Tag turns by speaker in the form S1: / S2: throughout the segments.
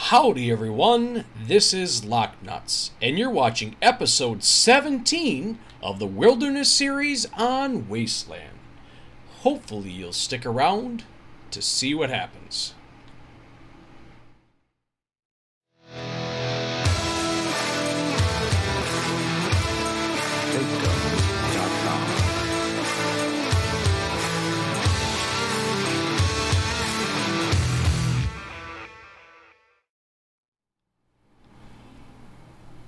S1: Howdy everyone, this is LockNutz, and you're watching episode 17 of the Wilderness series on Wasteland. Hopefully you'll stick around to see what happens.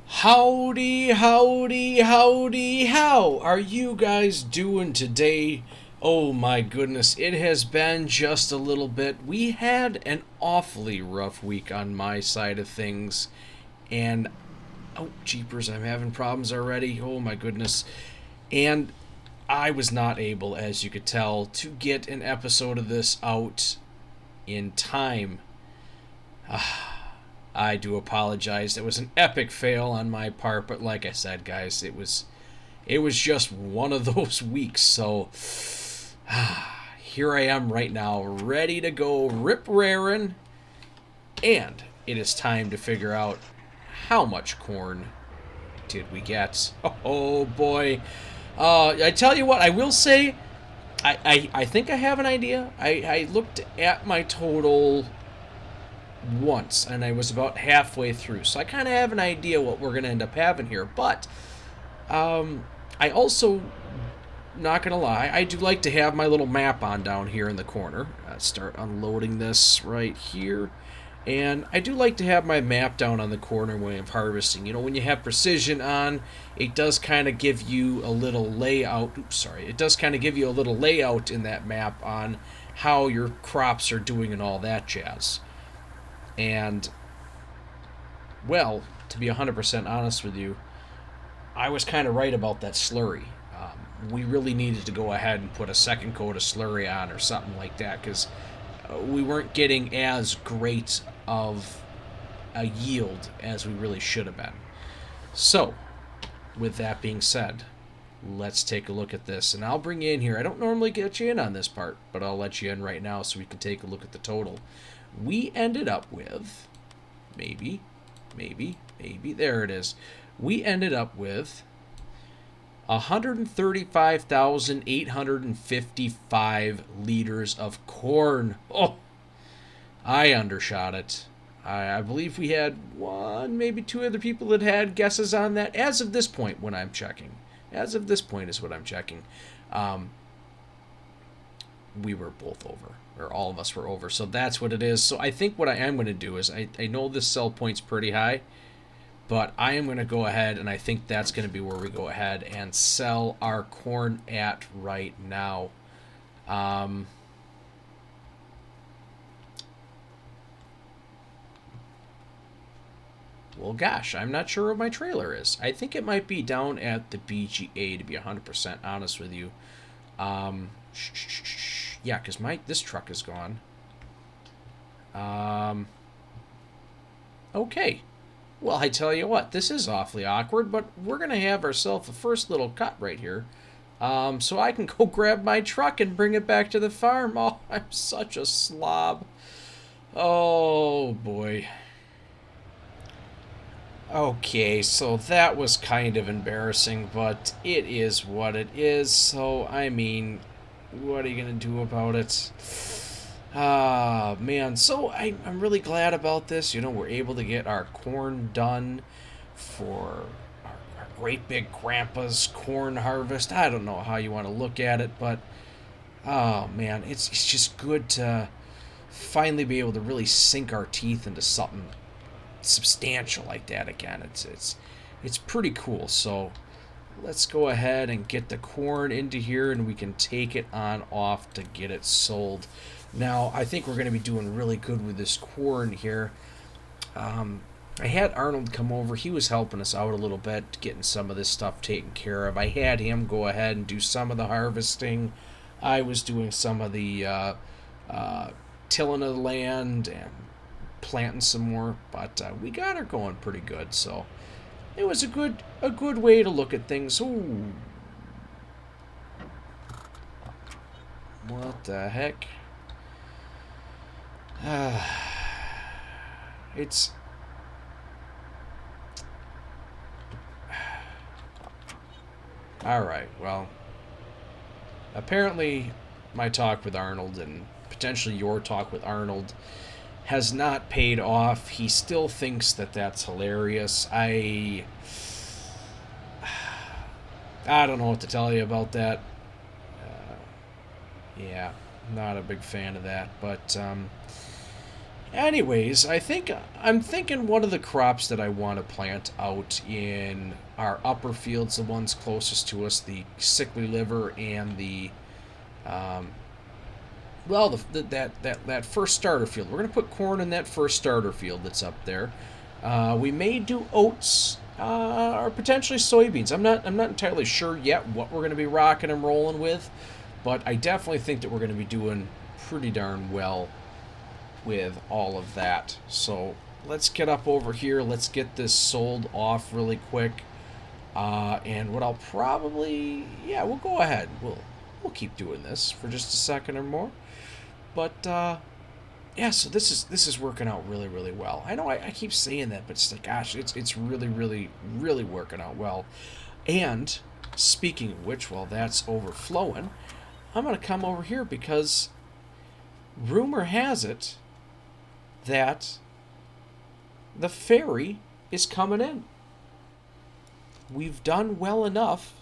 S1: Howdy, howdy, howdy, how are you guys doing today? Oh my goodness, it has been just a little bit. We had an awfully rough week on my side of things, and oh jeepers, I'm having problems already. Oh my goodness. And I was not able, as you could tell, to get an episode of this out in time. I do apologize. It was an epic fail on my part, but like I said, guys, it was just one of those weeks. So here I am right now, ready to go rip-raring, and it is time to figure out how much corn did we get. Oh boy. I tell you what, I will say, I think I have an idea. I looked at my total once, and I was about halfway through, so I kind of have an idea what we're going to end up having here, but I also, not going to lie, I do like to have my little map on down here in the corner. Start unloading this right here, and I do like to have my map down on the corner when I'm harvesting. You know, when you have precision on, it does kind of give you a little layout, it does kind of give you a little layout in that map on how your crops are doing and all that jazz. And, well, to be 100% honest with you, I was kind of right about that slurry. We really needed to go ahead and put a second coat of slurry on or something like that, because we weren't getting as great of a yield as we really should have been. So, with that being said, let's take a look at this. And I'll bring you in here. I don't normally get you in on this part, but I'll let you in right now so we can take a look at the total. We ended up with, maybe, there it is. We ended up with 135,855 liters of corn. Oh, I undershot it. I believe we had one, maybe two other people that had guesses on that. As of this point, when I'm checking. As of this point is what I'm checking. We were both over, or all of us were over, so that's what it is. So I think what I am going to do is, I know this sell point's pretty high, but I am going to go ahead, and I think that's going to be where we go ahead and sell our corn at right now. Well, gosh, I'm not sure where my trailer is. I think it might be down at the BGA, to be 100% honest with you. Yeah, because this truck is gone. Okay. Well, I tell you what, this is awfully awkward, but we're going to have ourselves a first little cut right here. So I can go grab my truck and bring it back to the farm. Oh, I'm such a slob. Oh, boy. Okay, so that was kind of embarrassing, but it is what it is. So, I mean, what are you going to do about it? Ah, man. So, I'm really glad about this. You know, we're able to get our corn done for our great big grandpa's corn harvest. I don't know how you want to look at it, but, oh, man, it's just good to finally be able to really sink our teeth into something substantial like that again. It's pretty cool. So let's go ahead and get the corn into here, and we can take it on off to get it sold. Now I think we're going to be doing really good with this corn here. I had Arnold come over. He was helping us out a little bit, getting some of this stuff taken care of. I had him go ahead and do some of the harvesting. I was doing some of the tilling of the land and planting some more, but we got her going pretty good, so it was a good way to look at things. Ooh. What the heck? It's... Alright, well... Apparently, my talk with Arnold, and potentially your talk with Arnold, has not paid off. He still thinks that that's hilarious. I don't know what to tell you about that. Yeah, not a big fan of that. But anyways, I'm thinking one of the crops that I want to plant out in our upper fields, the ones closest to us, the sickly liver and the that first starter field. We're gonna put corn in that first starter field that's up there. We may do oats or potentially soybeans. I'm not entirely sure yet what we're gonna be rocking and rolling with, but I definitely think that we're gonna be doing pretty darn well with all of that. So let's get up over here. Let's get this sold off really quick. And what I'll probably, yeah, we'll go ahead. We'll keep doing this for just a second or more. But yeah, so this is working out really, really well. I know I keep saying that, but it's like, gosh, it's really, really, really working out well. And speaking of which, while that's overflowing, I'm gonna come over here because rumor has it that the ferry is coming in. We've done well enough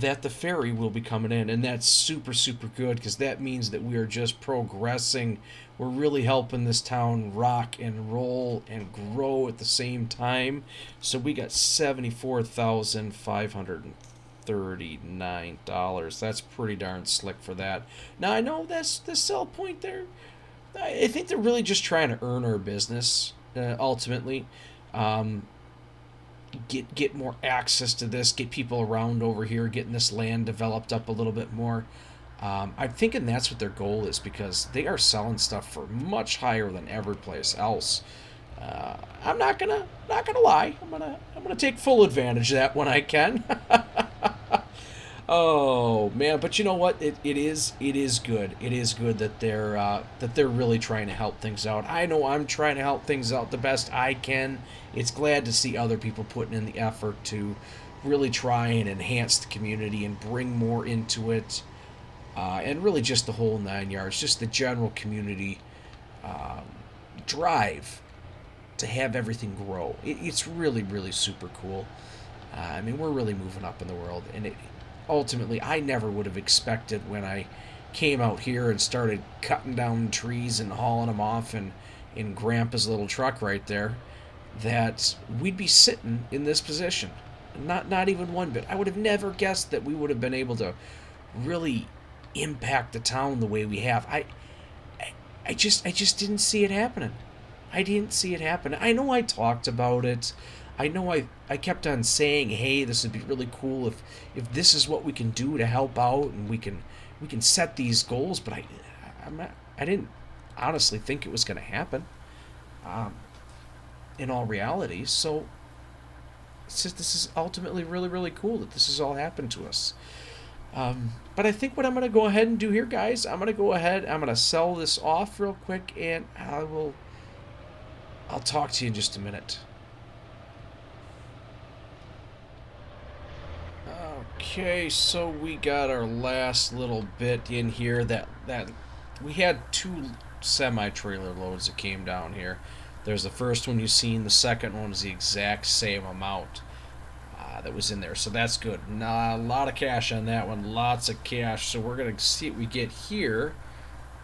S1: that the ferry will be coming in, and that's super, super good because that means that we are just progressing. We're really helping this town rock and roll and grow at the same time. So we got $74,539. That's pretty darn slick for that. Now I know that's the sell point there. I think they're really just trying to earn our business ultimately. Get more access to this, get people around over here, getting this land developed up a little bit more. I'm thinking that's what their goal is because they are selling stuff for much higher than every place else. I'm not gonna lie. I'm gonna take full advantage of that when I can. Oh man, but you know what? It is good. It is good that they're really trying to help things out. I know I'm trying to help things out the best I can. It's glad to see other people putting in the effort to really try and enhance the community and bring more into it, and really just the whole 9 yards, just the general community drive to have everything grow. It's really, really super cool. I mean, we're really moving up in the world, and ultimately, I never would have expected when I came out here and started cutting down trees and hauling them off in Grandpa's little truck right there, that we'd be sitting in this position. Not even one bit. I would have never guessed that we would have been able to really impact the town the way we have. I just didn't see it happening. I didn't see it happen. I know I talked about it. I know I kept on saying, hey, this would be really cool if this is what we can do to help out and we can set these goals, but I didn't honestly think it was going to happen in all reality. So it's just, this is ultimately really, really cool that this has all happened to us. But I think what I'm going to go ahead and do here, guys, I'm going to sell this off real quick, and I'll talk to you in just a minute. Okay, so we got our last little bit in here that we had 2 semi-trailer loads that came down here. There's the first one you've seen, the second one is the exact same amount that was in there, so that's good. A lot of cash on that one, lots of cash, so we're going to see what we get here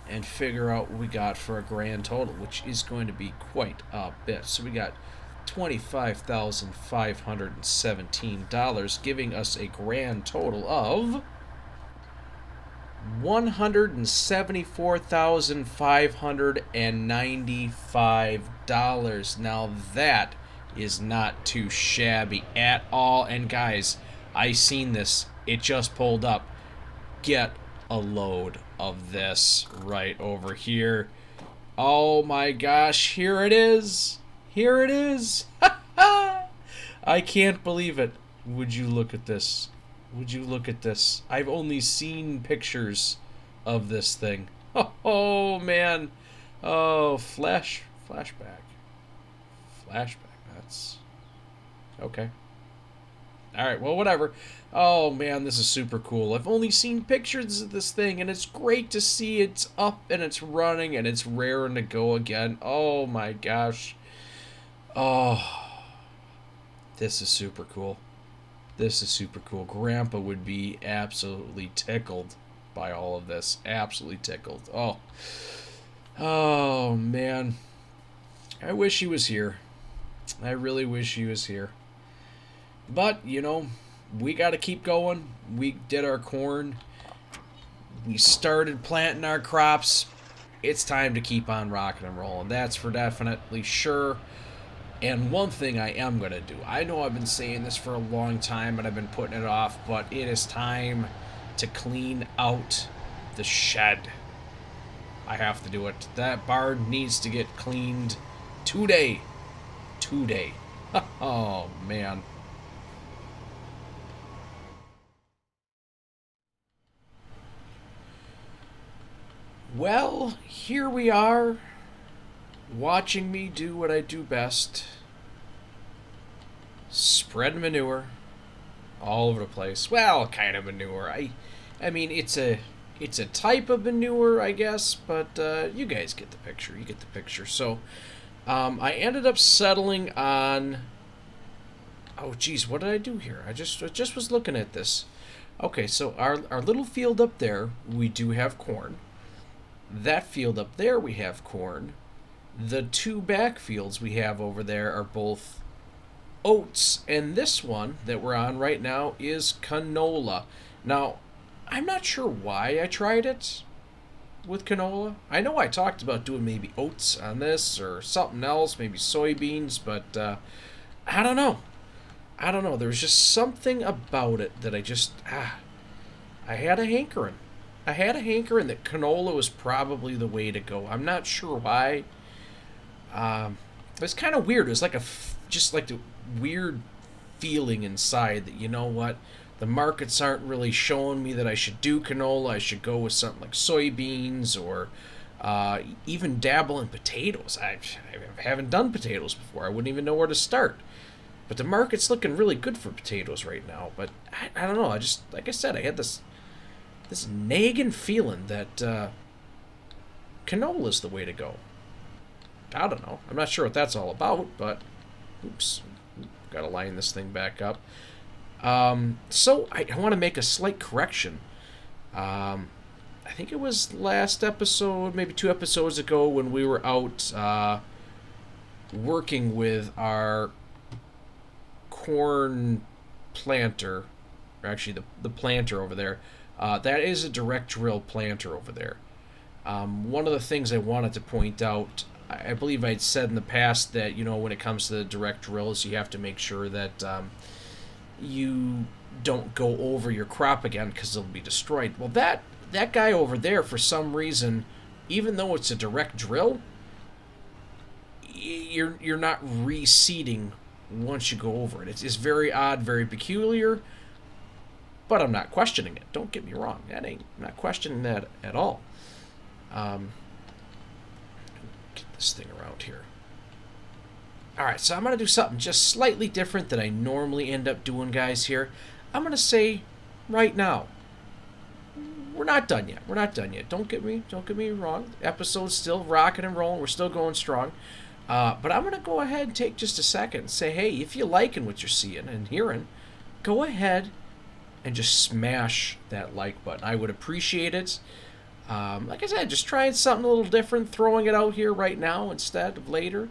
S1: and figure out what we got for a grand total, which is going to be quite a bit. So we got $25,517, giving us a grand total of $174,595. Now that is not too shabby at all. And guys, I seen this. It just pulled up. Get a load of this right over here. Oh my gosh, here it is. Here it is. I can't believe it. Would you look at this? Would you look at this? I've only seen pictures of this thing. Oh man. Oh, flashback. Flashback. That's okay. All right, well, whatever. Oh, man, this is super cool. I've only seen pictures of this thing, and it's great to see it's up and it's running and it's raring to go again. Oh, my gosh. Oh, this is super cool. This is super cool. Grandpa would be absolutely tickled by all of this. Absolutely tickled. Oh. Oh, man. I wish he was here. I really wish he was here. But, you know, we got to keep going. We did our corn. We started planting our crops. It's time to keep on rocking and rolling. That's for definitely sure. And one thing I am going to do, I know I've been saying this for a long time and I've been putting it off, but it is time to clean out the shed. I have to do it. That barn needs to get cleaned today. Today. Oh, man. Well, here we are, watching me do what I do best. Spread manure all over the place. Well, kind of manure. I mean, it's a type of manure, I guess, but you guys get the picture. You get the picture. So, I ended up settling on. Oh, geez, what did I do here? I just was looking at this. Okay, so our little field up there, we do have corn. That field up there, we have corn. The two back fields we have over there are both oats, and this one that we're on right now is canola. Now, I'm not sure why I tried it with canola. I know I talked about doing maybe oats on this or something else, maybe soybeans, but I don't know. I don't know. There's just something about it that I had a hankering. I had a hankering that canola was probably the way to go. I'm not sure why. It's kind of weird. It was like just like the weird feeling inside that, you know what, the markets aren't really showing me that I should do canola. I should go with something like soybeans or even dabble in potatoes. I haven't done potatoes before. I wouldn't even know where to start. But the market's looking really good for potatoes right now. But I don't know. I just, like I said, I had this nagging feeling that canola is the way to go. I don't know. I'm not sure what that's all about, but oops, got to line this thing back up. So I want to make a slight correction. I think it was last episode, maybe 2 episodes ago, when we were out working with our corn planter, or actually the planter over there. That is a direct drill planter over there. One of the things I wanted to point out, I believe I'd said in the past that, you know, when it comes to the direct drills, you have to make sure that you don't go over your crop again because it'll be destroyed. Well, that guy over there, for some reason, even though it's a direct drill, you're not reseeding once you go over it. It's very odd, very peculiar. But I'm not questioning it. Don't get me wrong. I'm not questioning that at all. Get this thing around here. Alright, so I'm going to do something just slightly different than I normally end up doing, guys, here. I'm going to say right now, we're not done yet. We're not done yet. Don't get me wrong. The episode's still rocking and rolling. We're still going strong. But I'm going to go ahead and take just a second and say, hey, if you're liking what you're seeing and hearing, go ahead and just smash that like button. I would appreciate it. Like I said, just trying something a little different, throwing it out here right now instead of later.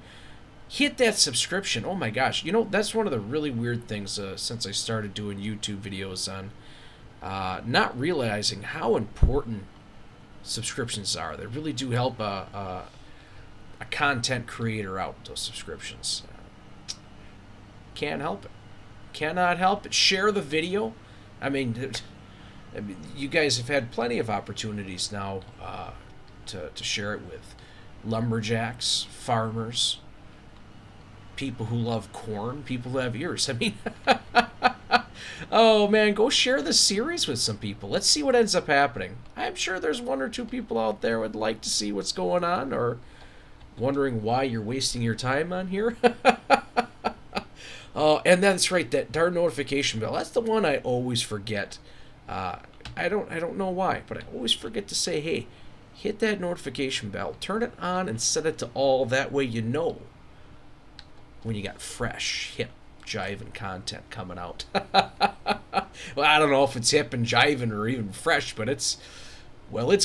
S1: Hit that subscription. Oh my gosh. You know, that's one of the really weird things since I started doing YouTube videos on not realizing how important subscriptions are. They really do help a content creator out, those subscriptions. Can't help it. Cannot help it. Share the video. I mean, you guys have had plenty of opportunities now to share it with lumberjacks, farmers, people who love corn, people who have ears. I mean, oh man, go share this series with some people. Let's see what ends up happening. I'm sure there's 1 or 2 people out there would like to see what's going on, or wondering why you're wasting your time on here. And that's right, that darn notification bell. That's the one I always forget. I don't know why, but I always forget to say, hey, hit that notification bell, turn it on, and set it to all. That way you know when you got fresh, hip, jiving content coming out. Well, I don't know if it's hip and jiving or even fresh, but it's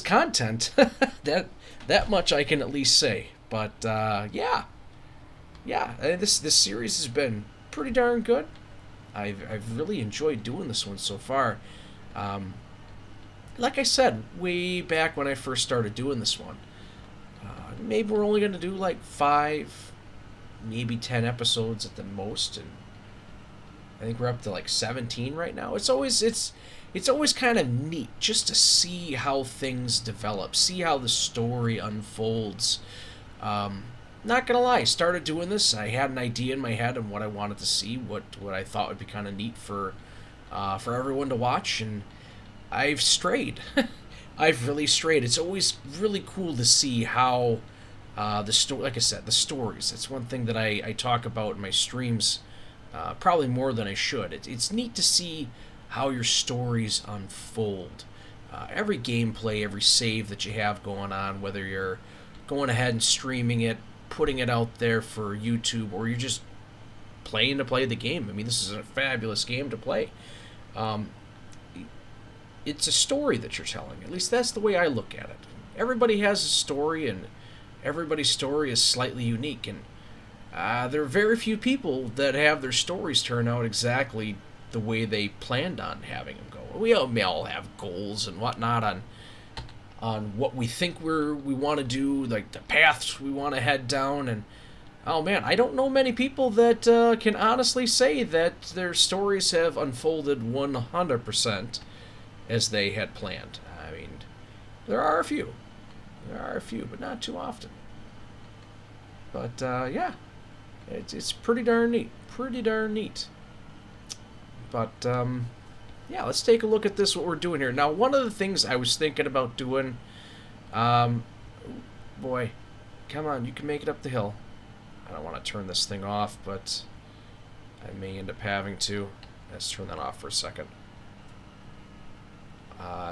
S1: content. that much I can at least say. But yeah, this series has been pretty darn good. I've really enjoyed doing this one so far. Like I said, way back when I first started doing this one, maybe we're only going to do like 5, maybe 10 episodes at the most, and I think we're up to like 17 right now. It's always kind of neat just to see how things develop, see how the story unfolds. Not gonna lie, I started doing this. I had an idea in my head on what I wanted to see, what I thought would be kind of neat for everyone to watch, and I've strayed. I've really strayed. It's always really cool to see how the story, like I said, the stories. That's one thing that I talk about in my streams, probably more than I should. It's neat to see how your stories unfold. Every gameplay, every save that you have going on, whether you're going ahead and streaming it, putting it out there for YouTube, or you're just playing to play the game. I mean, this is a fabulous game to play. It's a story that you're telling. At least that's the way I look at it. Everybody has a story, and everybody's story is slightly unique. And there are very few people that have their stories turn out exactly the way they planned on having them go. We all have goals and whatnot on what we think we want to do, like the paths we want to head down. And oh man, I don't know many people that can honestly say that their stories have unfolded 100% as they had planned. I mean, there are a few, but not too often. But yeah, it's pretty darn neat. But yeah, let's take a look at this, what we're doing here. Now, one of the things I was thinking about doing, boy, come on, you can make it up the hill. I don't want to turn this thing off, but I may end up having to. Let's turn that off for a second.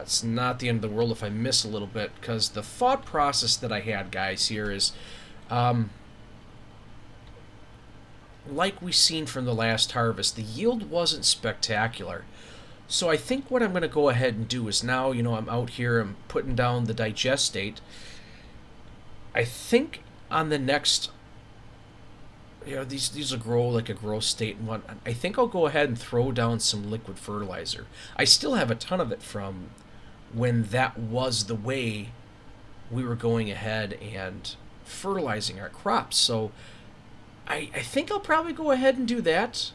S1: It's not the end of the world if I miss a little bit, because the thought process that I had, guys, here is, like we seen from the last harvest, the yield wasn't spectacular. So I think what I'm going to go ahead and do is now, I'm out here, I'm putting down the digestate. I think on the next, these will grow like a growth state and whatnot. I think I'll go ahead and throw down some liquid fertilizer. I still have a ton of it from when that was the way we were going ahead and fertilizing our crops. So I think I'll probably go ahead and do that.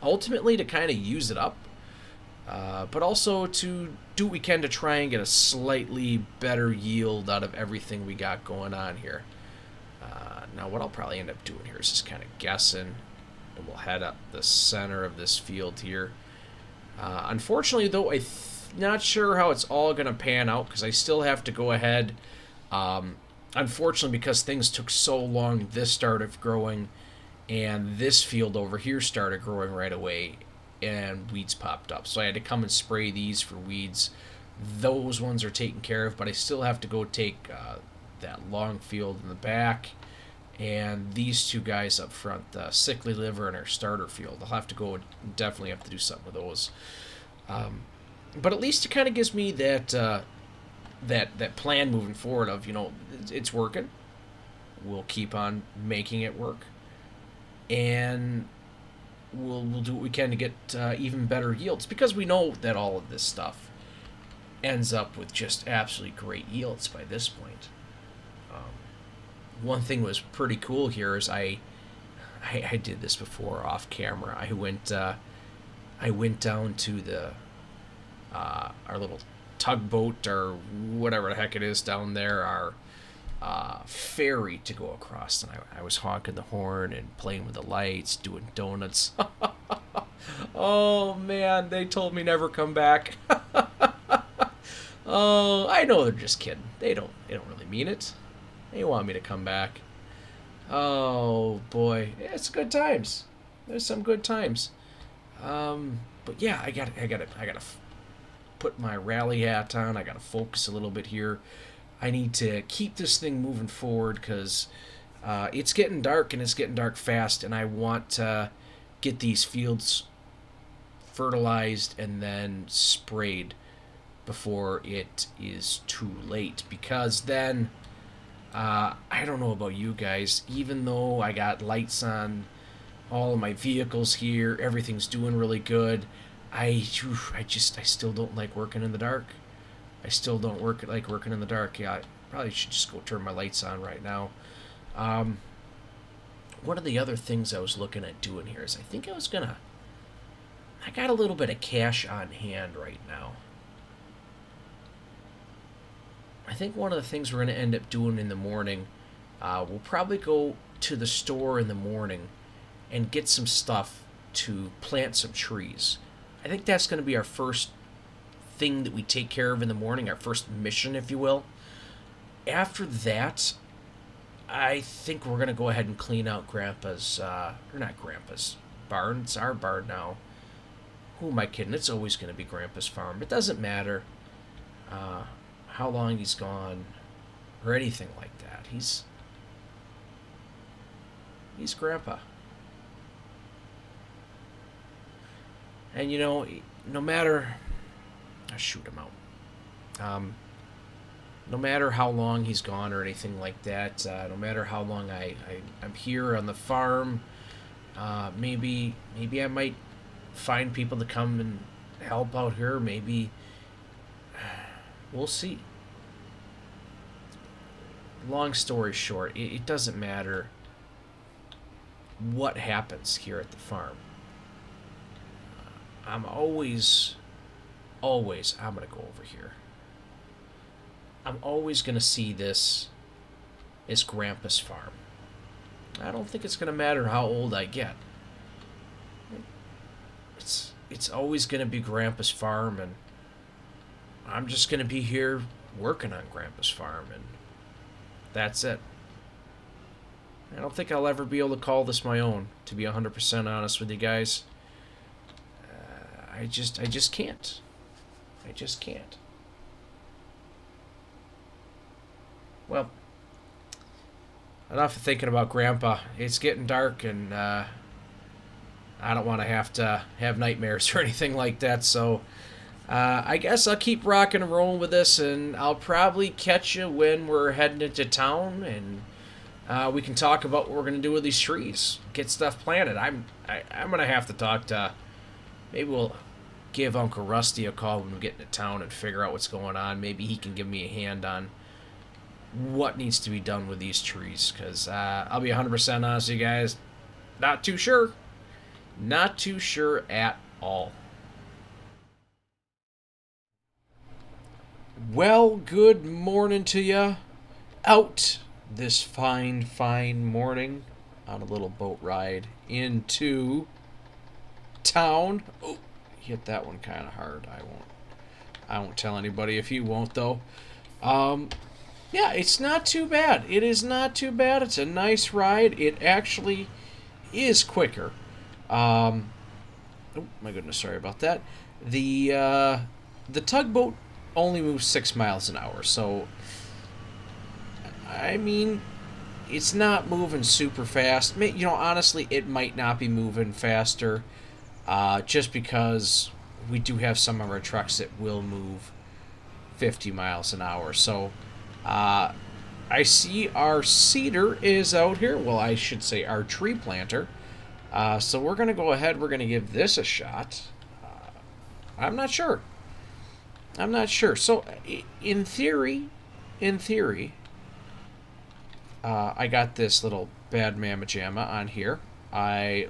S1: Ultimately to kind of use it up, but also to do what we can to try and get a slightly better yield out of everything we got going on here. Now what I'll probably end up doing here is just kind of guessing, and we'll head up the center of this field here. Unfortunately though, I'm not sure how it's all going to pan out, because I still have to go ahead, unfortunately, because things took so long, this started growing, and this field over here started growing right away, and weeds popped up. So I had to come and spray these for weeds. Those ones are taken care of, but I still have to go take that long field in the back, and these two guys up front, the sickly liver and our starter field. I'll have to go and definitely have to do something with those. But at least it kind of gives me that that plan moving forward of, it's working. We'll keep on making it work. And we'll do what we can to get even better yields, because we know that all of this stuff ends up with just absolutely great yields by this point. One thing was pretty cool here is I did this before off camera. I went down to the our little tugboat, or whatever the heck it is down there, our ferry to go across, and I was honking the horn and playing with the lights, doing donuts. Oh man, they told me never come back. Oh, I know they're just kidding. They don't really mean it. They want me to come back. Oh boy, it's good times. There's some good times. But yeah, I gotta put my rally hat on. I gotta focus a little bit here. I need to keep this thing moving forward because it's getting dark and it's getting dark fast, and I want to get these fields fertilized and then sprayed before it is too late, because then I don't know about you guys, even though I got lights on all of my vehicles here, everything's doing really good, I still don't like working in the dark. I still don't like working in the dark. Yeah, I probably should just go turn my lights on right now. One of the other things I was looking at doing here is I got a little bit of cash on hand right now. I think one of the things we're going to end up doing in the morning, we'll probably go to the store in the morning and get some stuff to plant some trees. I think that's going to be our first thing that we take care of in the morning, our first mission, if you will. After that, I think we're going to go ahead and clean out Grandpa's, or not Grandpa's barn. It's our barn now. Who am I kidding? It's always going to be Grandpa's farm. It doesn't matter how long he's gone or anything like that. He's Grandpa. And you know, no matter... I'll shoot him out. No matter how long he's gone or anything like that, no matter how long I'm here on the farm, maybe I might find people to come and help out here. Maybe we'll see. Long story short, it doesn't matter what happens here at the farm. I'm always, I'm going to go over here. I'm always going to see this as Grandpa's farm. I don't think it's going to matter how old I get. It's always going to be Grandpa's farm, and I'm just going to be here working on Grandpa's farm, and that's it. I don't think I'll ever be able to call this my own, to be 100% honest with you guys. I just can't. I just can't. Well, enough of thinking about Grandpa. It's getting dark, and I don't want to have nightmares or anything like that, so I guess I'll keep rocking and rolling with this, and I'll probably catch you when we're heading into town, and we can talk about what we're going to do with these trees. Get stuff planted. I'm going to have to talk to... Maybe we'll give Uncle Rusty a call when we get into town and figure out what's going on. Maybe he can give me a hand on what needs to be done with these trees, because I'll be 100% honest with you guys, not too sure. Not too sure at all. Well, good morning to ya. Out this fine morning on a little boat ride into town. Oh, hit that one kind of hard. I won't tell anybody if you won't, though. Yeah, it's not too bad. It is not too bad. It's a nice ride. It actually is quicker. Oh my goodness, sorry about that. The tugboat only moves 6 miles an hour, so I mean, it's not moving super fast. You know, honestly, it might not be moving faster, just because we do have some of our trucks that will move 50 miles an hour. So I see our seeder is out here. Well, I should say our tree planter. So we're going to go ahead. We're going to give this a shot. I'm not sure. So in theory, I got this little bad mamma jamma on here. I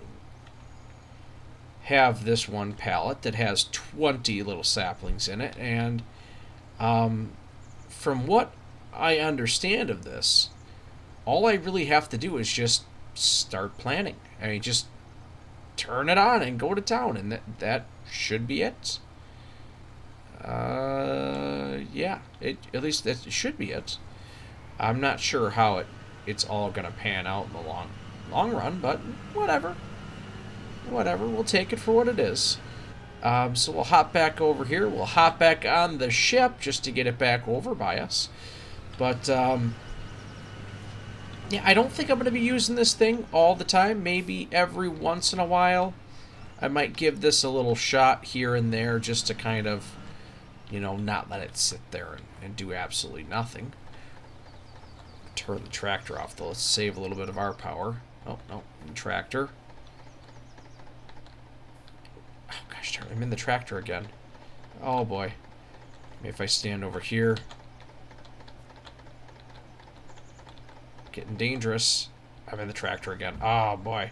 S1: have this one pallet that has 20 little saplings in it, and from what I understand of this, all I really have to do is just start planting. I mean, just turn it on and go to town, and that should be it. Yeah, at least that should be it. I'm not sure how it's all going to pan out in the long run, but whatever. Whatever, we'll take it for what it is. So we'll hop back over here. We'll hop back on the ship just to get it back over by us. But, yeah, I don't think I'm going to be using this thing all the time. Maybe every once in a while. I might give this a little shot here and there just to kind of, you know, not let it sit there and do absolutely nothing. Turn the tractor off, though. Let's save a little bit of our power. Oh, no. Tractor. Oh, gosh darn, I'm in the tractor again. Oh, boy. Maybe if I stand over here. Getting dangerous. I'm in the tractor again. Oh, boy.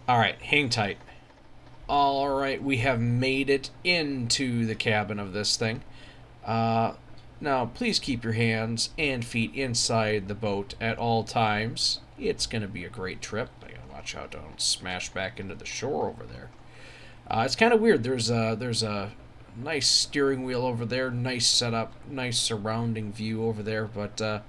S1: Alright, hang tight. Alright, we have made it into the cabin of this thing. Now, please keep your hands and feet inside the boat at all times. It's going to be a great trip. I gotta watch out, don't smash back into the shore over there. It's kind of weird. There's a nice steering wheel over there, nice setup, nice surrounding view over there, but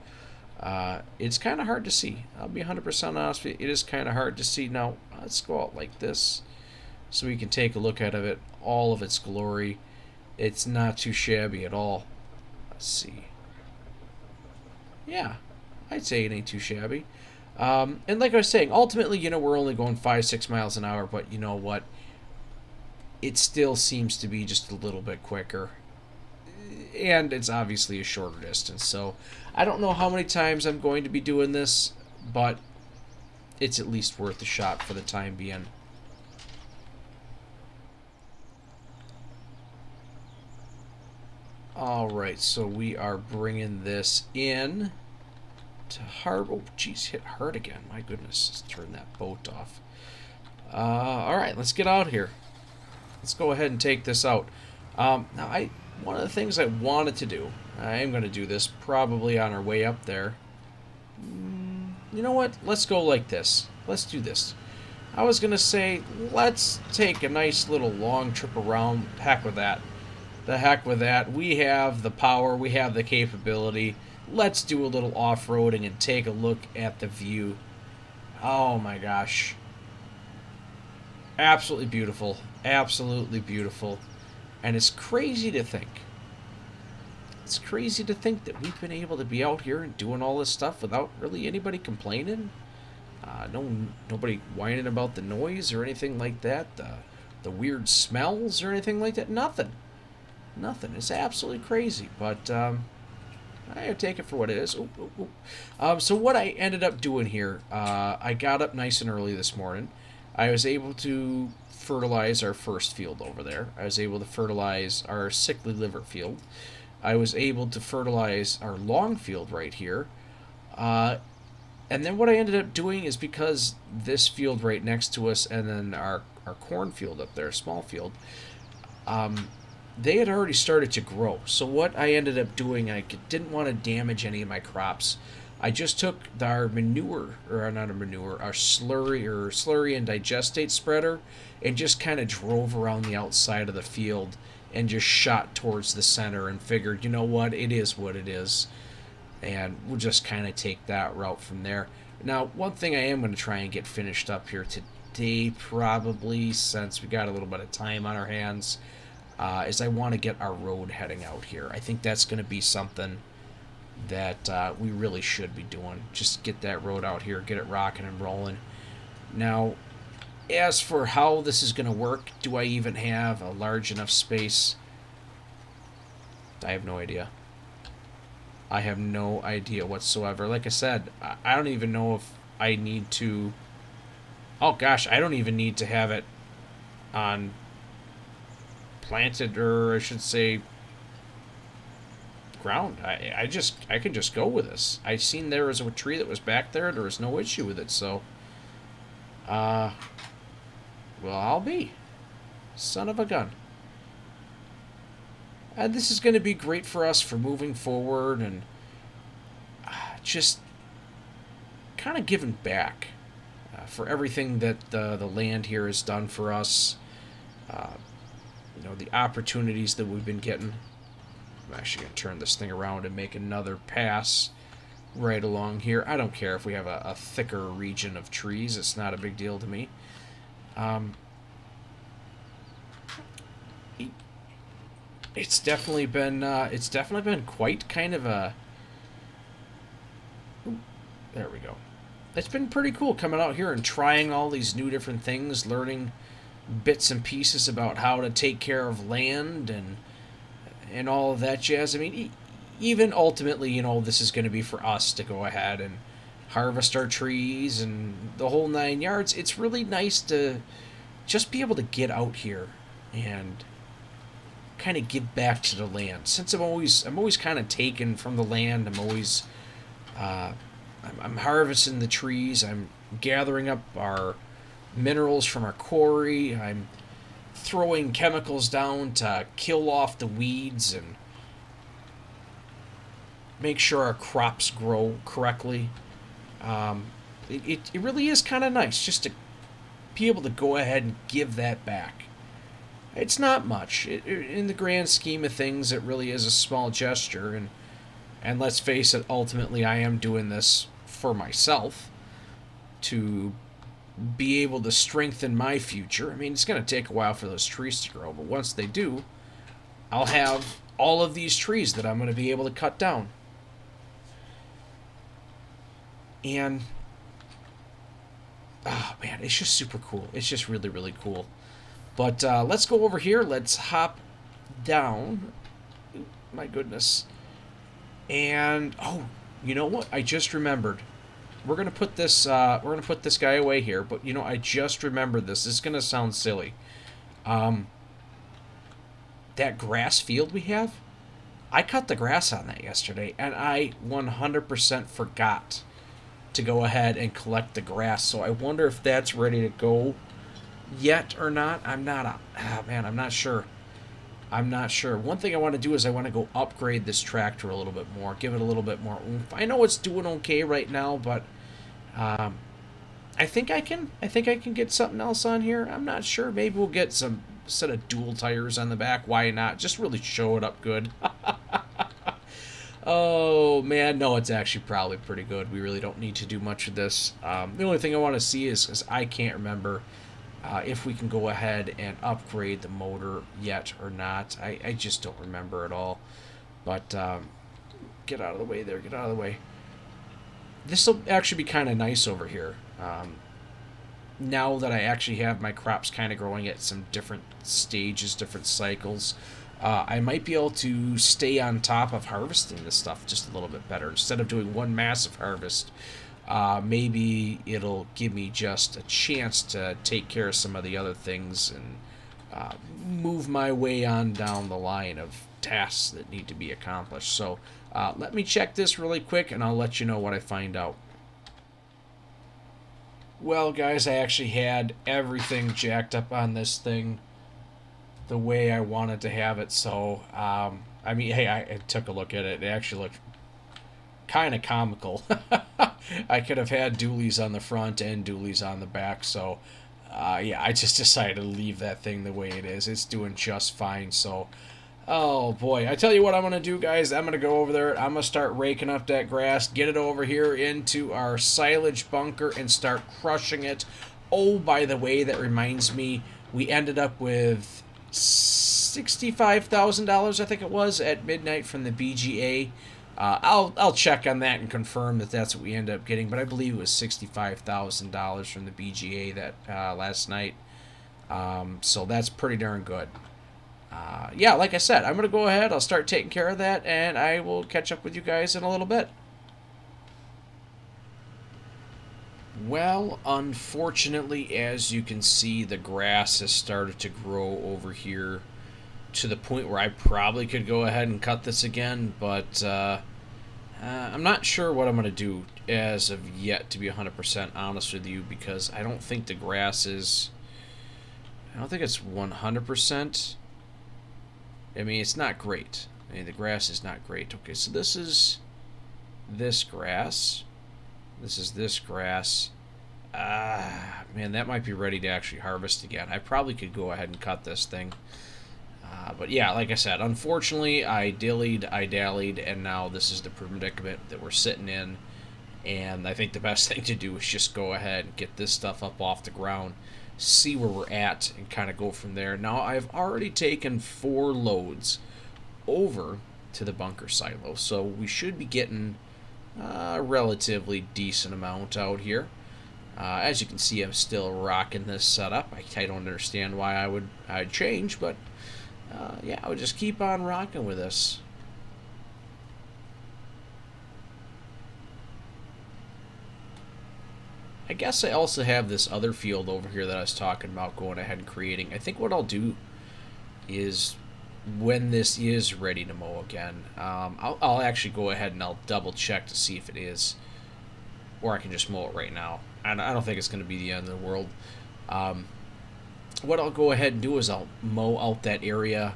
S1: it's kind of hard to see. I'll be 100% honest with you. It is kind of hard to see. Now, let's go out like this so we can take a look at it, all of its glory. It's not too shabby at all. Let's see. Yeah, I'd say it ain't too shabby. And like I was saying, ultimately, you know, we're only going 5-6 miles an hour, but you know what? It still seems to be just a little bit quicker. And it's obviously a shorter distance, so I don't know how many times I'm going to be doing this, but it's at least worth a shot for the time being. Alright, so we are bringing this in to hard. Oh, geez, hit hard again. My goodness, let's turn that boat off. Alright, let's get out here. Let's go ahead and take this out. Now, one of the things I wanted to do, I am going to do this probably on our way up there. You know what? Let's go like this. Let's do this. I was going to say, let's take a nice little long trip around. Heck with that. The heck with that. We have the power. We have the capability. Let's do a little off-roading and take a look at the view. Oh my gosh. Absolutely beautiful. Absolutely beautiful. And it's crazy to think. It's crazy to think that we've been able to be out here and doing all this stuff without really anybody complaining. Nobody whining about the noise or anything like that. The weird smells or anything like that. Nothing. Nothing. It's absolutely crazy. But I take it for what it is. Ooh, ooh, ooh. So what I ended up doing here, I got up nice and early this morning. I was able to fertilize our first field over there. I was able to fertilize our sickly liver field. I was able to fertilize our long field right here. And then what I ended up doing is, because this field right next to us and then our corn field up there, small field, they had already started to grow. So what I ended up doing, I didn't want to damage any of my crops. I just took our manure, or not a manure, our slurry and digestate spreader, and just kind of drove around the outside of the field and just shot towards the center and figured, you know what, it is what it is. And we'll just kind of take that route from there. Now, one thing I am going to try and get finished up here today, probably, since we got a little bit of time on our hands, is I want to get our road heading out here. I think that's going to be something that we really should be doing. Just get that road out here, get it rocking and rolling. Now, as for how this is going to work, do I even have a large enough space? I have no idea. I have no idea whatsoever. Like I said, I don't even know if I need to... Oh gosh, I don't even need to have it on planted, or I should say ground. I can just go with this. I seen there was a tree that was back there. There was no issue with it, so well, I'll be. Son of a gun. And this is going to be great for us for moving forward and just kind of giving back for everything that the land here has done for us. You know, the opportunities that we've been getting. I'm actually going to turn this thing around and make another pass right along here. I don't care if we have a thicker region of trees. It's not a big deal to me. It's definitely been quite kind of a... Ooh, there we go. It's been pretty cool coming out here and trying all these new different things, learning bits and pieces about how to take care of land and all of that jazz. I mean, even ultimately, you know, this is going to be for us to go ahead and harvest our trees and the whole 9 yards. It's really nice to just be able to get out here and kind of give back to the land. Since I'm always kind of taken from the land. I'm harvesting the trees. I'm gathering up our minerals from our quarry. I'm throwing chemicals down to kill off the weeds and make sure our crops grow correctly. It really is kind of nice just to be able to go ahead and give that back. It's not much. In the grand scheme of things, it really is a small gesture. And let's face it, ultimately, I am doing this for myself to be able to strengthen my future. I mean, it's going to take a while for those trees to grow, but once they do, I'll have all of these trees that I'm going to be able to cut down. And, oh man, it's just super cool. It's just really, really cool. But let's go over here. Let's hop down. My goodness. And, oh, you know what? I just remembered. We're gonna put this guy away here. But you know, I just remembered this. This is gonna sound silly. That grass field we have, I cut the grass on that yesterday, and I 100% forgot to go ahead and collect the grass. So I wonder if that's ready to go yet or not. I'm not sure. I'm not sure. One thing I want to do is I want to go upgrade this tractor a little bit more, give it a little bit more oomph. I know it's doing okay right now, but I think I can get something else on here. I'm not sure. Maybe we'll get some set of dual tires on the back. Why not? Just really show it up good. Oh man, no, it's actually probably pretty good. We really don't need to do much of this. The only thing I want to see is I can't remember if we can go ahead and upgrade the motor yet or not. I just don't remember at all. But get out of the way there. Get out of the way. This will actually be kind of nice over here. Now that I actually have my crops kind of growing at some different stages, different cycles, I might be able to stay on top of harvesting this stuff just a little bit better. Instead of doing one massive harvest, maybe it'll give me just a chance to take care of some of the other things and move my way on down the line of tasks that need to be accomplished. So let me check this really quick, and I'll let you know what I find out. Well, guys, I actually had everything jacked up on this thing the way I wanted to have it. So, I mean, hey, I took a look at it. It actually looked kind of comical. I could have had dualies on the front and dualies on the back. So, yeah, I just decided to leave that thing the way it is. It's doing just fine. So, oh boy, I tell you what I'm going to do, guys. I'm going to go over there. I'm going to start raking up that grass, get it over here into our silage bunker and start crushing it. Oh, by the way, that reminds me, we ended up with $65,000, I think it was, at midnight from the BGA. I'll check on that and confirm that that's what we ended up getting, but I believe it was $65,000 from the BGA that last night. So that's pretty darn good. Yeah, like I said, I'm going to go ahead, I'll start taking care of that, and I will catch up with you guys in a little bit. Well, unfortunately, as you can see, the grass has started to grow over here to the point where I probably could go ahead and cut this again, but I'm not sure what I'm going to do as of yet, to be 100% honest with you, because I don't think the grass is... I don't think it's 100%. I mean, it's not great. I mean, the grass is not great. Okay, so this is this grass. This is this grass. Man, that might be ready to actually harvest again. I probably could go ahead and cut this thing. But yeah, like I said, unfortunately, I dillied, I dallied, and now this is the predicament that we're sitting in. And I think the best thing to do is just go ahead and get this stuff up off the ground, see where we're at, and kind of go from there. Now, I've already taken 4 loads over to the bunker silo, so we should be getting a relatively decent amount out here. As you can see, I'm still rocking this setup. I don't understand why I'd change, but yeah, I would just keep on rocking with this. I guess I also have this other field over here that I was talking about going ahead and creating. I think what I'll do is when this is ready to mow again, I'll actually go ahead and I'll double check to see if it is, or I can just mow it right now. I don't think it's going to be the end of the world. What I'll go ahead and do is I'll mow out that area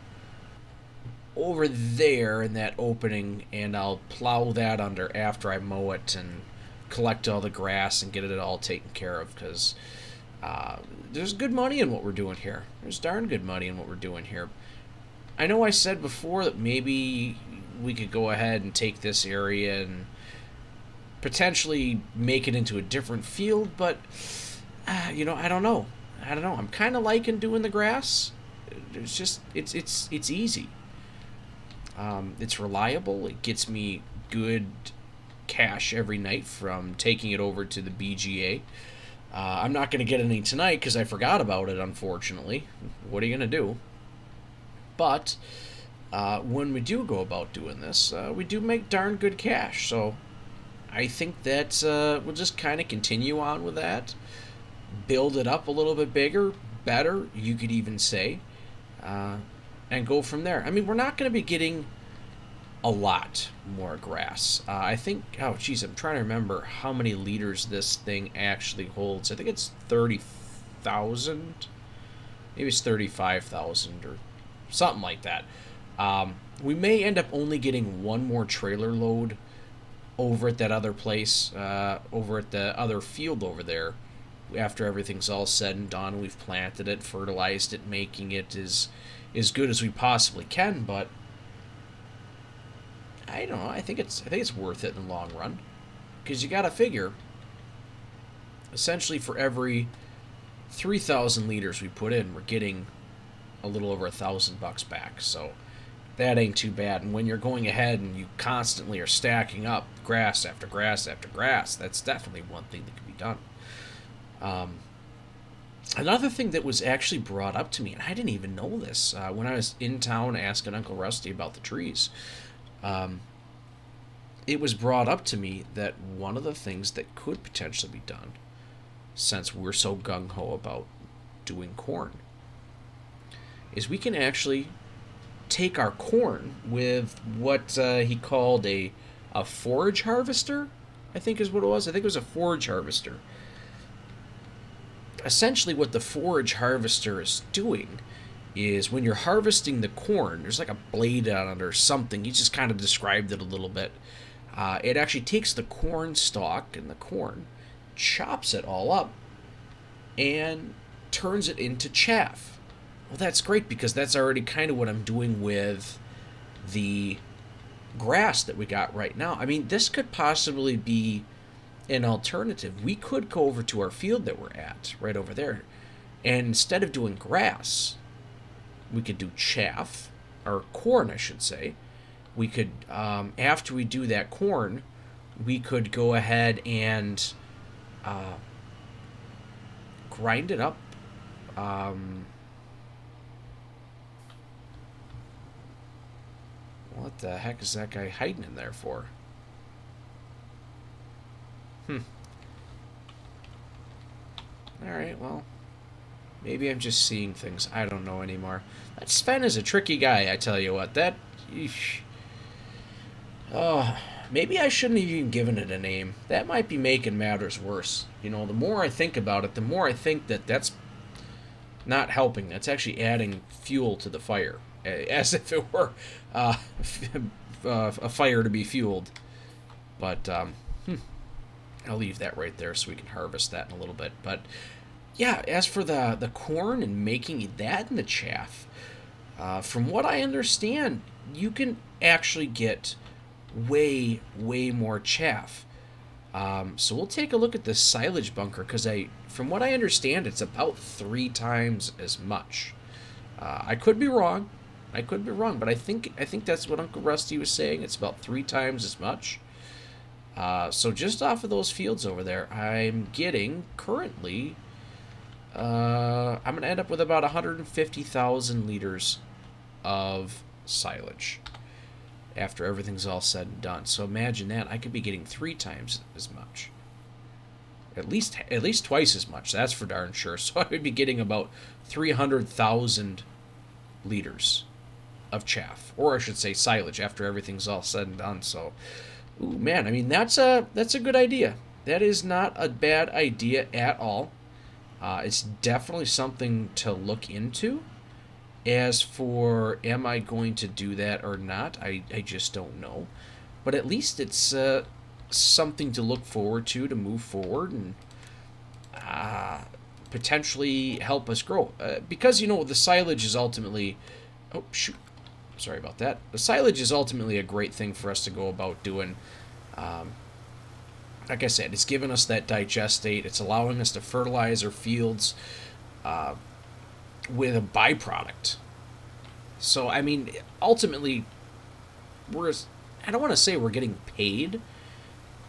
S1: over there in that opening, and I'll plow that under after I mow it and collect all the grass and get it all taken care of, because there's good money in what we're doing here. There's darn good money in what we're doing here. I know I said before that maybe we could go ahead and take this area and potentially make it into a different field, but you know, I don't know. I'm kind of liking doing the grass. It's just it's easy. It's reliable. It gets me good cash every night from taking it over to the BGA. I'm not going to get any tonight because I forgot about it, unfortunately. What are you going to do? But when we do go about doing this, we do make darn good cash. So I think that we'll just kind of continue on with that. Build it up a little bit bigger, better, you could even say, and go from there. I mean, we're not going to be getting a lot more grass. I think, oh geez, I'm trying to remember how many liters this thing actually holds. I think it's 30,000, maybe it's 35,000 or something like that. We may end up only getting one more trailer load over at that other place, over at the other field over there. After everything's all said and done, we've planted it, fertilized it, making it as good as we possibly can. But I don't know. I think it's worth it in the long run, because you got to figure, essentially, for every 3,000 liters we put in, we're getting a little over $1,000 back. So that ain't too bad. And when you're going ahead and you constantly are stacking up grass after grass after grass, that's definitely one thing that can be done. Another thing that was actually brought up to me, and I didn't even know this, when I was in town asking Uncle Rusty about the trees, it was brought up to me that one of the things that could potentially be done, since we're so gung-ho about doing corn, is we can actually take our corn with what he called a forage harvester, I think is what it was. I think it was a forage harvester. Essentially what the forage harvester is doing is when you're harvesting the corn, there's like a blade on it or something. He just kind of described it a little bit. It actually takes the corn stalk and the corn, chops it all up, and turns it into chaff. Well, that's great, because that's already kind of what I'm doing with the grass that we got right now. I mean, this could possibly be an alternative. We could go over to our field that we're at, right over there, and instead of doing grass, we could do chaff, or corn, I should say. We could, after we do that corn, we could go ahead and grind it up. What the heck is that guy hiding in there for? Alright, well, maybe I'm just seeing things. I don't know anymore. That Sven is a tricky guy, I tell you what. That... Eesh. Oh, maybe I shouldn't have even given it a name. That might be making matters worse. You know, the more I think about it, the more I think that that's not helping. That's actually adding fuel to the fire. As if it were a fire to be fueled. But, I'll leave that right there so we can harvest that in a little bit. But yeah, as for the corn and making that in the chaff, From what I understand, you can actually get way, way more chaff. So we'll take a look at this silage bunker because from what I understand, it's about 3 times as much. I could be wrong. I could be wrong, but I think that's what Uncle Rusty was saying. It's about 3 times as much. So just off of those fields over there, I'm getting currently. I'm gonna end up with about 150,000 liters of silage after everything's all said and done. So imagine that. I could be getting 3 times as much. At least twice as much. That's for darn sure. So I would be getting about 300,000 liters of chaff, or I should say silage, after everything's all said and done. So, ooh, man, I mean that's a good idea. That is not a bad idea at all. It's definitely something to look into. As for am I going to do that or not, I just don't know. But at least it's something to look forward to move forward and potentially help us grow. Because, the silage is ultimately... Oh, shoot. Sorry about that. The silage is ultimately a great thing for us to go about doing. Like I said, it's giving us that digestate. It's allowing us to fertilize our fields with a byproduct. So, I mean, ultimately, I don't want to say we're getting paid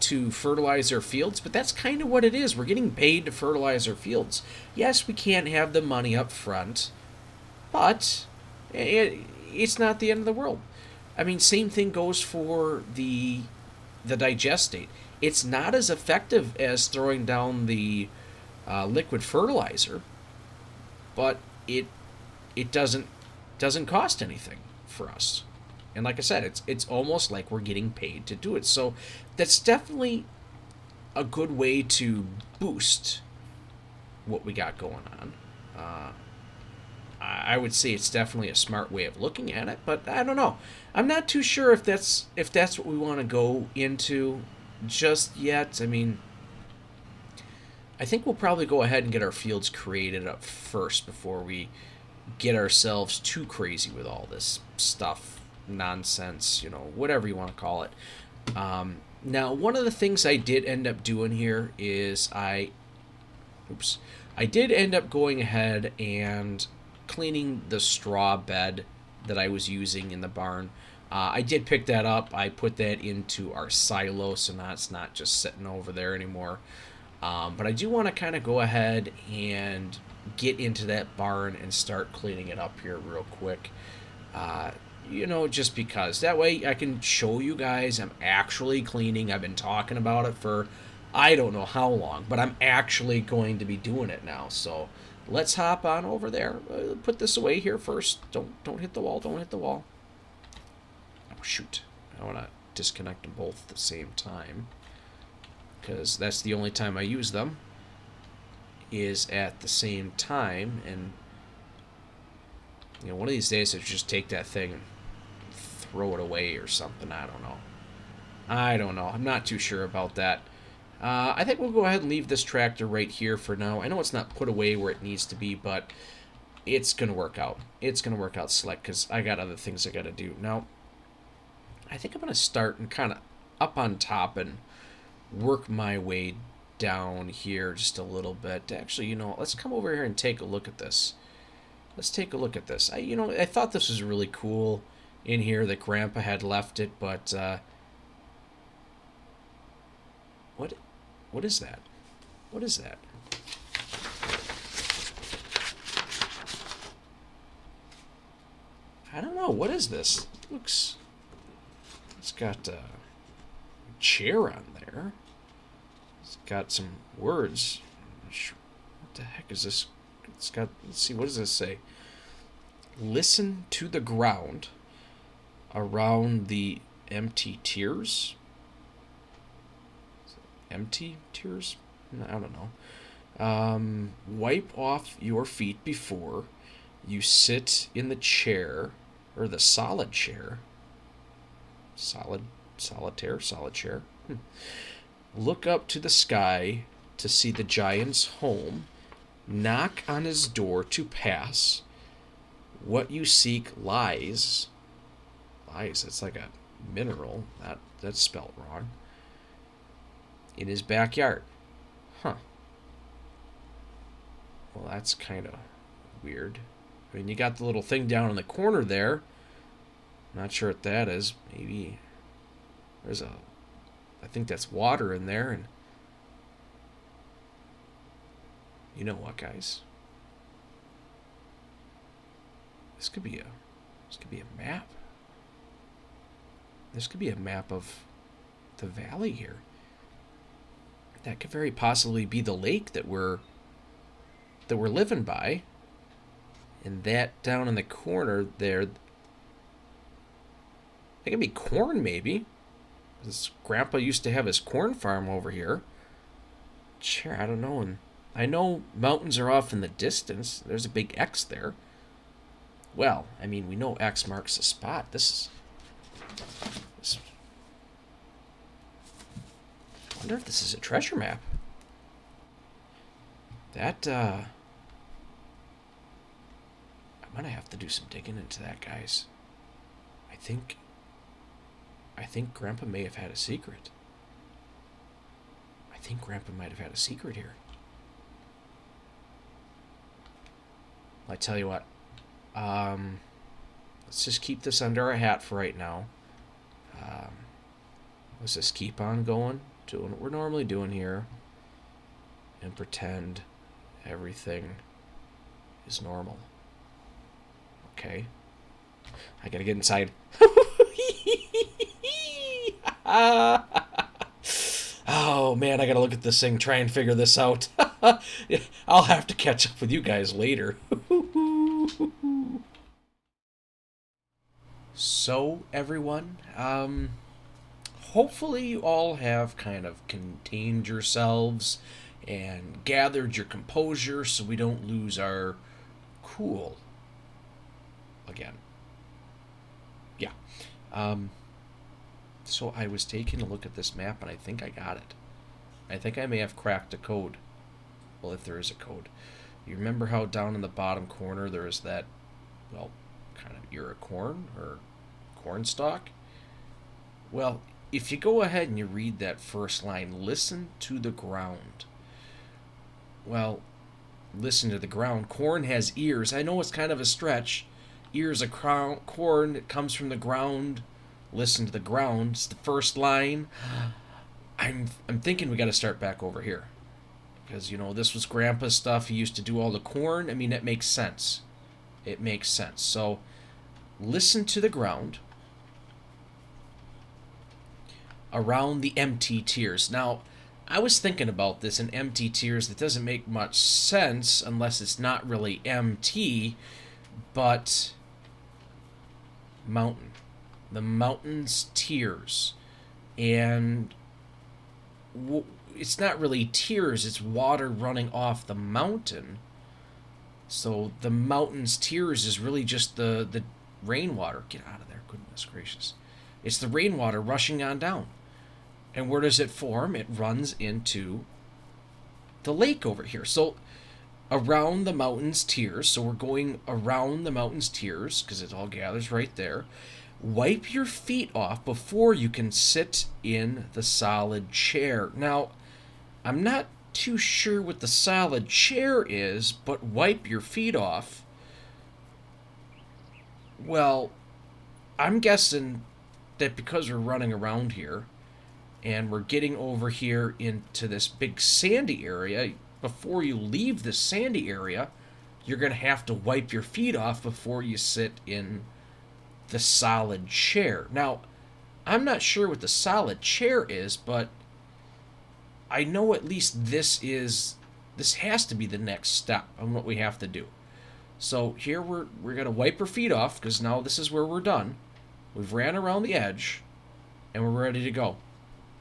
S1: to fertilize our fields, but that's kind of what it is. We're getting paid to fertilize our fields. Yes, we can't have the money up front, but it's not the end of the world. I mean, same thing goes for the digestate. It's not as effective as throwing down the liquid fertilizer, but it doesn't cost anything for us. And like I said, it's almost like we're getting paid to do it. So that's definitely a good way to boost what we got going on. I would say it's definitely a smart way of looking at it, but I don't know. I'm not too sure if that's what we want to go into just yet. I mean, I think we'll probably go ahead and get our fields created up first before we get ourselves too crazy with all this stuff, nonsense, whatever you want to call it. Now, one of the things I did end up doing here is I did end up going ahead and cleaning the straw bed that I was using in the barn. I did pick that up. I put that into our silo, so now it's not just sitting over there anymore. But I do want to kind of go ahead and get into that barn and start cleaning it up here real quick. Just because. That way I can show you guys I'm actually cleaning. I've been talking about it for I don't know how long, but I'm actually going to be doing it now. So let's hop on over there. Put this away here first. Don't hit the wall. Don't hit the wall. Oh, shoot. I want to disconnect them both at the same time, because that's the only time I use them is at the same time. And one of these days I just take that thing and throw it away or something. I don't know. I'm not too sure about that. I think we'll go ahead and leave this tractor right here for now. I know it's not put away where it needs to be, but it's gonna work out. It's gonna work out slick because I got other things I gotta do. Now I think I'm gonna start and kind of up on top and work my way down here just a little bit. Actually, let's come over here and take a look at this. Let's take a look at this. I thought this was really cool in here that Grandpa had left it, but what is that? What is that? I don't know. What is this? It's got a chair on there. It's got some words. What the heck is this? It's got, let's see, what does this say? Listen to the ground around the empty tiers. Empty tiers? I don't know. Wipe off your feet before you sit in the chair, or the solid chair. Solid chair. Look up to the sky to see the giant's home. Knock on his door to pass. What you seek lies. Lies, it's like a mineral. That's spelled wrong. In his backyard. Huh. Well, that's kind of weird. I mean, you got the little thing down in the corner there. Not sure what that is. Maybe there's a... I think that's water in there, and... You know what, guys? This could be a map. This could be a map of the valley here. That could very possibly be the lake that we're living by. And that down in the corner there, that could be corn, maybe. This Grandpa used to have his corn farm over here. Sure, I don't know. And I know mountains are off in the distance. There's a big X there. Well, I mean, we know X marks the spot. This. I wonder if this is a treasure map. That, I'm gonna have to do some digging into that, guys. I think Grandpa may have had a secret. I think Grandpa might have had a secret here. I tell you what, let's just keep this under our hat for right now. Let's just keep on going, doing what we're normally doing here, and pretend everything is normal. Okay. I gotta get inside. Oh man, I gotta look at this thing, try and figure this out. I'll have to catch up with you guys later. So, everyone, hopefully you all have kind of contained yourselves and gathered your composure so we don't lose our cool again. Yeah. So I was taking a look at this map and I think I got it. I think I may have cracked a code. Well, if there is a code. You remember how down in the bottom corner there is that, well, kind of ear of corn or corn stalk? Well, if you go ahead and you read that first line, listen to the ground. Well, listen to the ground. Corn has ears. I know it's kind of a stretch. Ears of corn, it comes from the ground. Listen to the ground. It's the first line. I'm thinking we got to start back over here. Because, you know, this was Grandpa's stuff. He used to do all the corn. I mean, it makes sense. It makes sense. So, listen to the ground around the empty tiers. Now, I was thinking about this in empty tiers. That doesn't make much sense unless it's not really MT, but mountain. The mountain's tiers. And it's not really tiers, it's water running off the mountain. So the mountain's tiers is really just the rainwater. Get out of there, goodness gracious. It's the rainwater rushing on down. And where does it form? It runs into the lake over here. So around the mountain's tiers, so we're going around the mountain's tiers because it all gathers right there. Wipe your feet off before you can sit in the solid chair. Now, I'm not too sure what the solid chair is, but wipe your feet off. Well, I'm guessing that because we're running around here and we're getting over here into this big sandy area, before you leave this sandy area, you're going to have to wipe your feet off before you sit in the solid chair. Now, I'm not sure what the solid chair is, but I know at least this has to be the next step on what we have to do. So here we're going to wipe our feet off because now this is where we're done. We've ran around the edge and we're ready to go.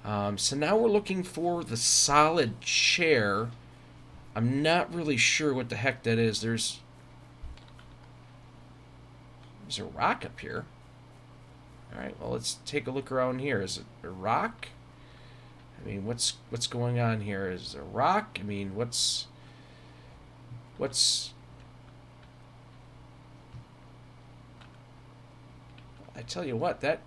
S1: So now we're looking for the solid chair. I'm not really sure what the heck that is. There's a rock up here. Alright, well, let's take a look around here. Is it a rock? I mean, what's going on here? Is it a rock? I mean, what's I tell you what, that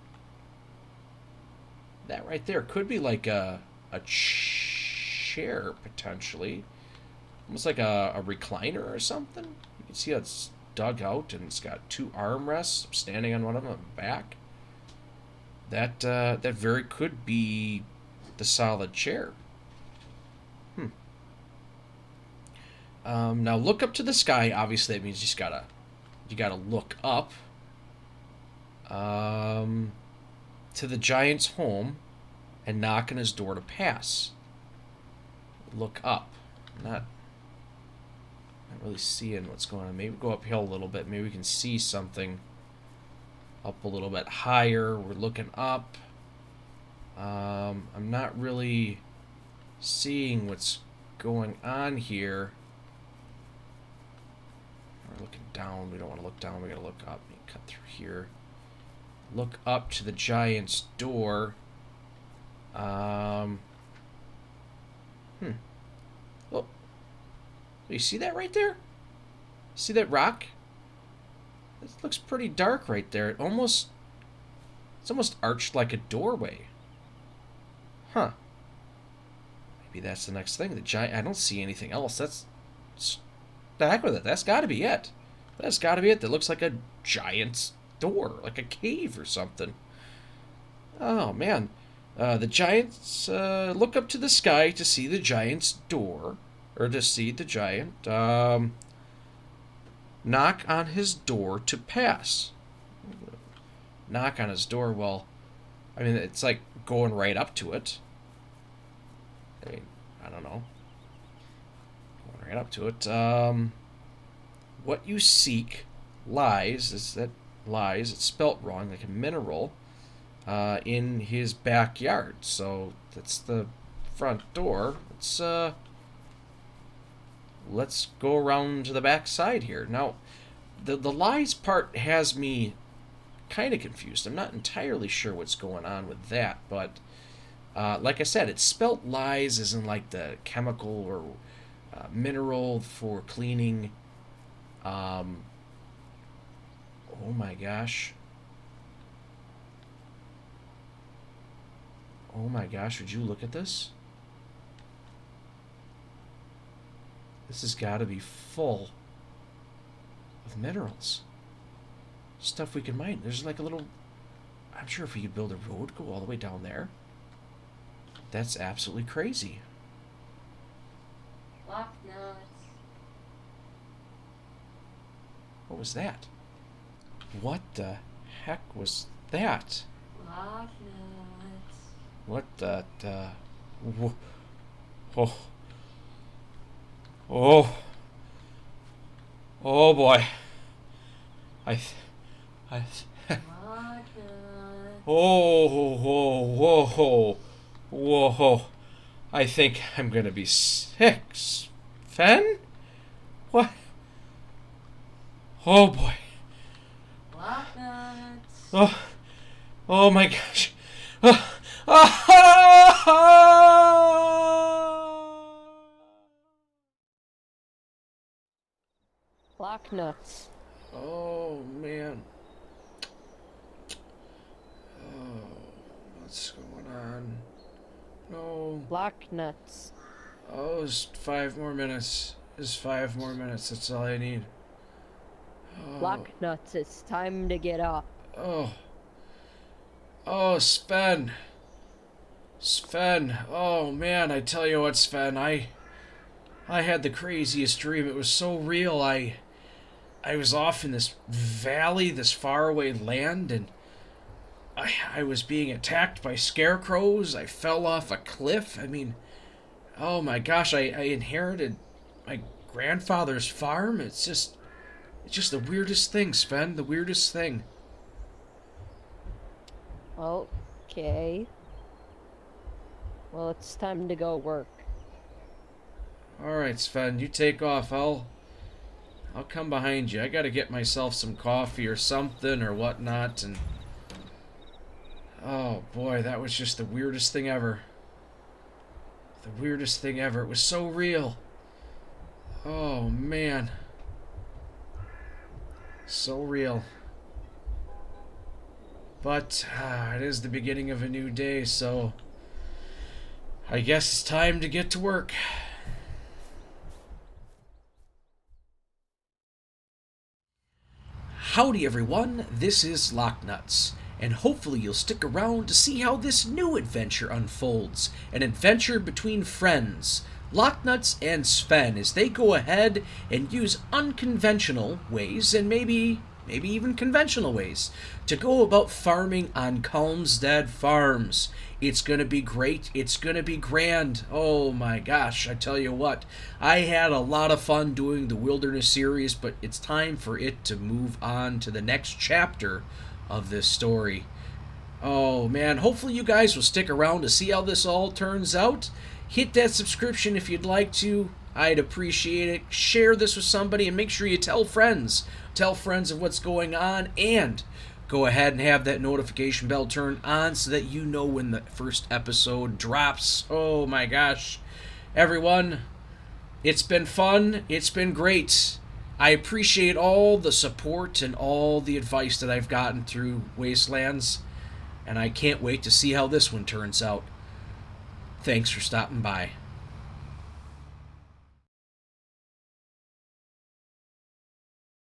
S1: right there could be like a chair, potentially. Almost like a recliner or something. You can see how it's dug out, and it's got two armrests. I'm standing on one of them back. That very could be the solid chair. Now look up to the sky. Obviously, that means you gotta look up to the giant's home and knock on his door to pass. Look up. Not really seeing what's going on. Maybe go uphill a little bit. Maybe we can see something up a little bit higher. We're looking up. I'm not really seeing what's going on here. We're looking down. We don't want to look down. We got to look up. Cut through here. Look up to the giant's door. Oh, you see that right there? See that rock? It looks pretty dark right there. It's almost arched like a doorway. Huh. Maybe that's the next thing. The giant. I don't see anything else. That's the heck with it. That's got to be it. That's got to be it. That looks like a giant's door, like a cave or something. Oh man. The giants look up to the sky to see the giant's door, or to see the giant knock on his door to pass. Knock on his door. Well, I mean, it's like going right up to it. I mean, I don't know. Going right up to it. What you seek lies. It's spelt wrong, like a mineral. In his backyard. So that's the front door. Let's go around to the back side here. Now, the lies part has me kind of confused. I'm not entirely sure what's going on with that, but like I said, it's spelt lies as in like the chemical or mineral for cleaning. Oh my gosh. Oh my gosh, would you look at this? This has got to be full of minerals. Stuff we can mine. There's like a little... I'm sure if we could build a road, go all the way down there. That's absolutely crazy.
S2: LockNutz.
S1: What was that? What the heck was that?
S2: LockNutz.
S1: What the... Oh. Oh. Oh boy. Oh, whoa. I think I'm gonna be sick. Sven? What? Oh boy.
S2: LockNutz.
S1: Oh my gosh.
S2: LockNutz.
S1: Oh man. Oh, what's going on? No.
S2: LockNutz.
S1: Oh, just 5 more minutes. Just 5 more minutes. That's all I need. Oh.
S2: LockNutz, it's time to get up.
S1: Oh. Oh, Sven. Oh man, I tell you what, Sven, I had the craziest dream. It was so real. I was off in this valley, this faraway land, and I was being attacked by scarecrows. I fell off a cliff. I mean, oh my gosh, I inherited my grandfather's farm. It's just the weirdest thing, Sven. The weirdest thing.
S2: Okay. Well, it's time to go work.
S1: Alright, Sven, you take off. I'll come behind you. I gotta get myself some coffee or something or whatnot, and... Oh, boy, that was just the weirdest thing ever. The weirdest thing ever. It was so real. Oh, man. So real. But it is the beginning of a new day, so I guess it's time to get to work. Howdy everyone, this is LockNutz, and hopefully you'll stick around to see how this new adventure unfolds. An adventure between friends, LockNutz and Sven, as they go ahead and use unconventional ways, and maybe even conventional ways, to go about farming on Calmstead Farms. It's gonna be great. It's gonna be grand. Oh my gosh, I tell you what. I had a lot of fun doing the Wilderness series, but it's time for it to move on to the next chapter of this story. Oh man, hopefully you guys will stick around to see how this all turns out. Hit that subscription if you'd like to. I'd appreciate it. Share this with somebody and make sure you tell friends. Tell friends of what's going on, and go ahead and have that notification bell turned on so that you know when the first episode drops. Oh my gosh. Everyone, it's been fun. It's been great. I appreciate all the support and all the advice that I've gotten through Wastelands, and I can't wait to see how this one turns out. Thanks for stopping by.